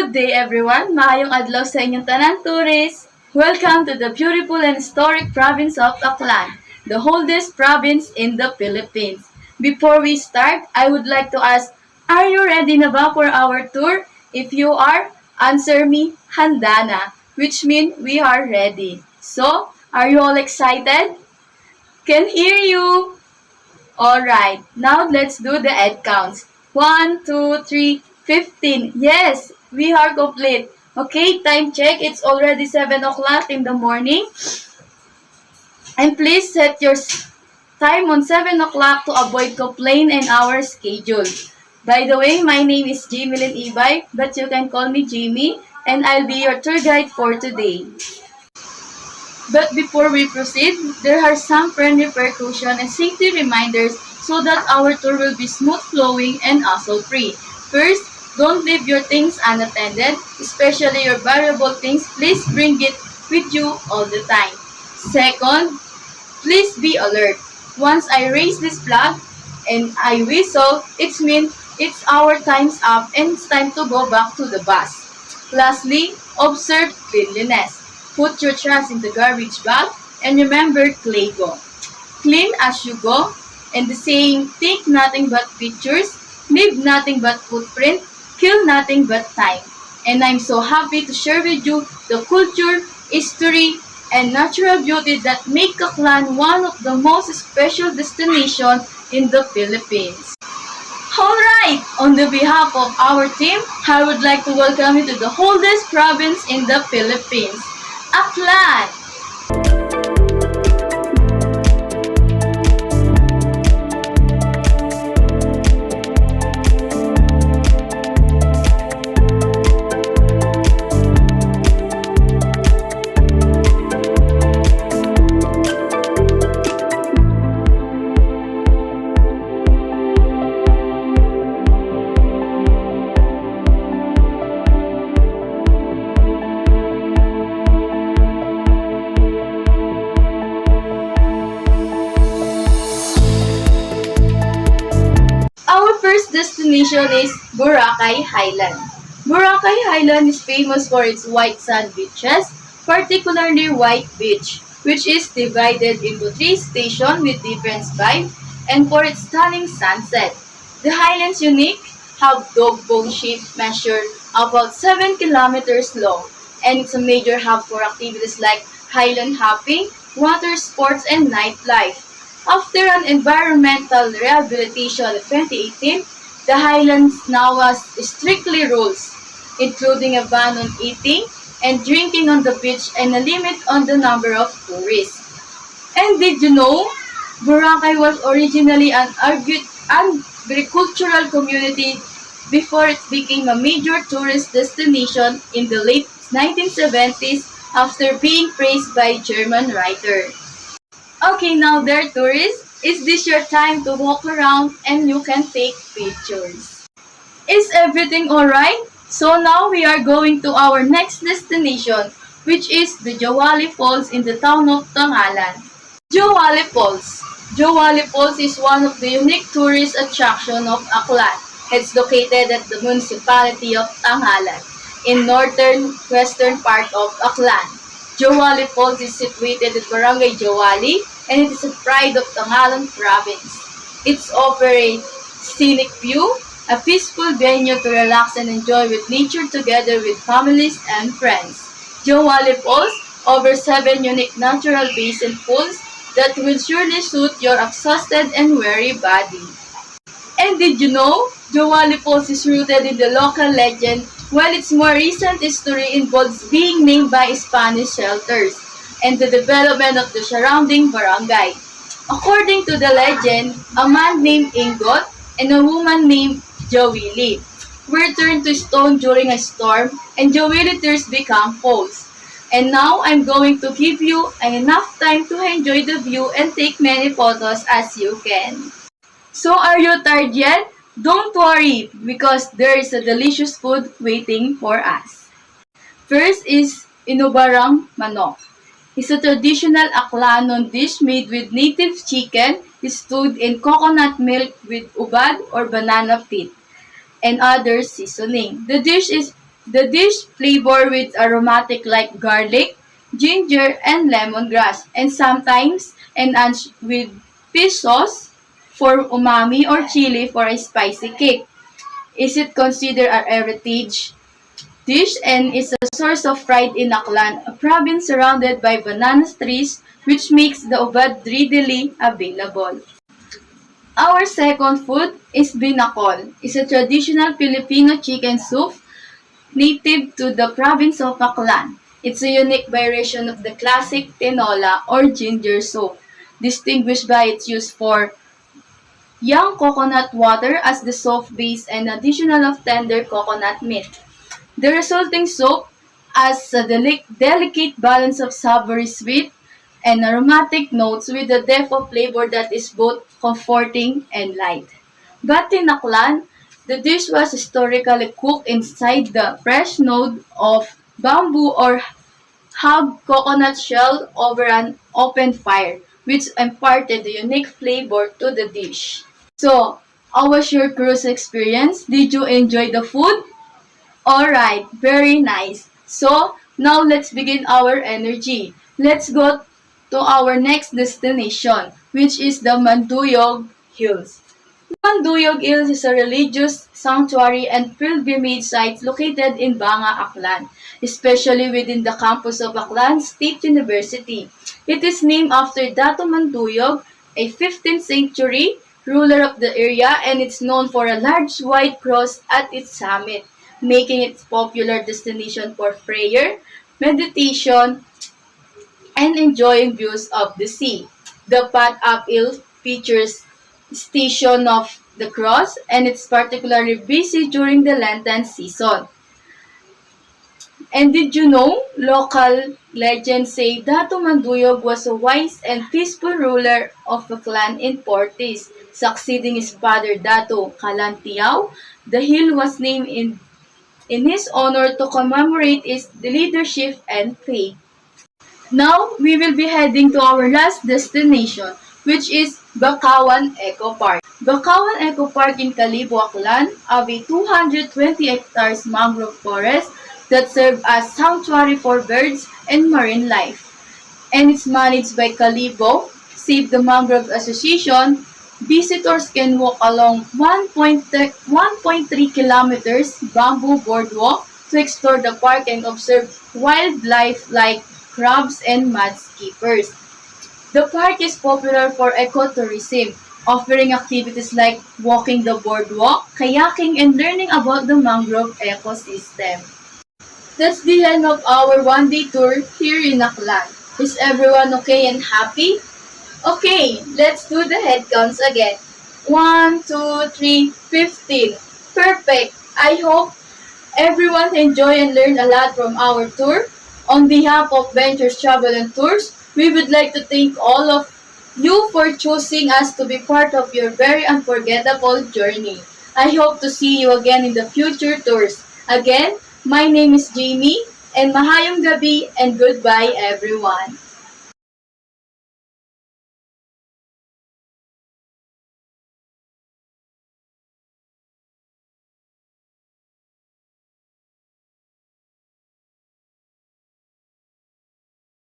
Good day everyone! Maayong adlaw sa inyong tanan tourists! Welcome to the beautiful and historic province of Aklan, the oldest province in the Philippines. Before we start, I would like to ask, are you ready na ba for our tour? If you are, answer me, handa na, which means we are ready. So, are you all excited? Can hear you! Alright, now let's do the head counts. 1, 2, 3, 15. Yes, we are complete. Okay, time check. It's already 7 o'clock in the morning. And please set your time on 7 o'clock to avoid complaint in our schedule. By the way, my name is Jimilyn Ibay, but you can call me Jimmy, and I'll be your tour guide for today. But before we proceed, there are some friendly precaution and safety reminders so that our tour will be smooth flowing and hassle-free. First, don't leave your things unattended, especially your valuable things. Please bring it with you all the time. Second, please be alert. Once I raise this flag and I whistle, it means it's our time's up and it's time to go back to the bus. Lastly, observe cleanliness. Put your trash in the garbage bag and remember Claygo. Clean as you go, and the saying, think nothing but pictures, leave nothing but footprint, kill nothing but time. And I'm so happy to share with you the culture, history, and natural beauty that make Aklan one of the most special destinations in the Philippines. Alright, on the behalf of our team, I would like to welcome you to the oldest province in the Philippines, Aklan! First destination is Boracay Highland. Boracay Highland is famous for its white sand beaches, particularly White Beach, which is divided into 3 stations with different vibes, and for its stunning sunset. The Highlands unique have dog bone shape measured about 7 kilometers long, and it's a major hub for activities like highland hopping, water sports, and nightlife. After an environmental rehabilitation in 2018, the Highlands now has strictly rules, including a ban on eating and drinking on the beach and a limit on the number of tourists. And did you know, Boracay was originally an agricultural community before it became a major tourist destination in the late 1970s after being praised by German writer. Okay, now there tourists, is this your time to walk around and you can take pictures? Is everything alright? So now we are going to our next destination, which is the Jawali Falls in the town of Tangalan. Jawali Falls. Jawali Falls is one of the unique tourist attractions of Aklan. It's located at the municipality of Tangalan, in northern western part of Aklan. Jawali Falls is situated in Barangay Jawali, and it is a pride of Tangalan province. It's offers a scenic view, a peaceful venue to relax and enjoy with nature together with families and friends. Jawali Falls offers 7 unique natural basin pools that will surely suit your exhausted and weary body. And did you know, Jawali Falls is rooted in the local legend, while its more recent history involves being named by Spanish settlers and the development of the surrounding barangay. According to the legend, a man named Ingot and a woman named Jawili were turned to stone during a storm, and Jawili tears become falls. And now I'm going to give you enough time to enjoy the view and take many photos as you can. So are you tired yet? Don't worry, because there is a delicious food waiting for us. First is Inubarang Manok. It's a traditional Aklanon dish made with native chicken stewed in coconut milk with ubad or banana pit and other seasoning. The dish is The dish flavored with aromatic like garlic, ginger, and lemongrass, and sometimes enhanced with fish sauce for umami or chili for a spicy kick. Is it considered a heritage dish and is a source of pride in Aklan, a province surrounded by banana trees which makes the ubad readily available. Our second food is binakol. It's a traditional Filipino chicken soup native to the province of Aklan. It's a unique variation of the classic tinola or ginger soup, distinguished by its use for young coconut water as the soup base and additional of tender coconut meat. The resulting soup has a delicate balance of savory sweet and aromatic notes with a depth of flavor that is both comforting and light. But in Aklan, the dish was historically cooked inside the fresh node of bamboo or hog coconut shell over an open fire, which imparted the unique flavor to the dish. So, how was your cruise experience? Did you enjoy the food? Alright, very nice. So, now let's begin our energy. Let's go to our next destination, which is the Manduyog Hills. Manduyog Hills is a religious sanctuary and pilgrimage site located in Banga, Aklan, especially within the campus of Aklan State University. It is named after Dato Manduyog, a 15th century ruler of the area, and it's known for a large white cross at its summit, making it a popular destination for prayer, meditation, and enjoying views of the sea. The path uphill features Station of the Cross, and it's particularly busy during the Lenten season. And did you know, local legends say Dato Manduyog was a wise and peaceful ruler of a clan in Portis, succeeding his father Dato Kalantiao. The hill was named in his honor to commemorate his leadership and faith. Now, we will be heading to our last destination, which is Bakawan Eco Park. Bakawan Eco Park in Kalibo, Aklan, have a 220 hectares mangrove forest that serve as sanctuary for birds and marine life. And it's managed by Kalibo, Save the Mangrove Association. Visitors can walk along 1.3 kilometers bamboo boardwalk to explore the park and observe wildlife like crabs and mudskippers. The park is popular for ecotourism, offering activities like walking the boardwalk, kayaking, and learning about the mangrove ecosystem. That's the end of our one-day tour here in Aklan. Is everyone okay and happy? Okay, let's do the head counts again. 1, 2, 3, 15. Perfect! I hope everyone enjoy and learn a lot from our tour. On behalf of Ventures Travel and Tours, we would like to thank all of you for choosing us to be part of your very unforgettable journey. I hope to see you again in the future tours. Again, my name is Jamie, and mahayong gabi and goodbye everyone.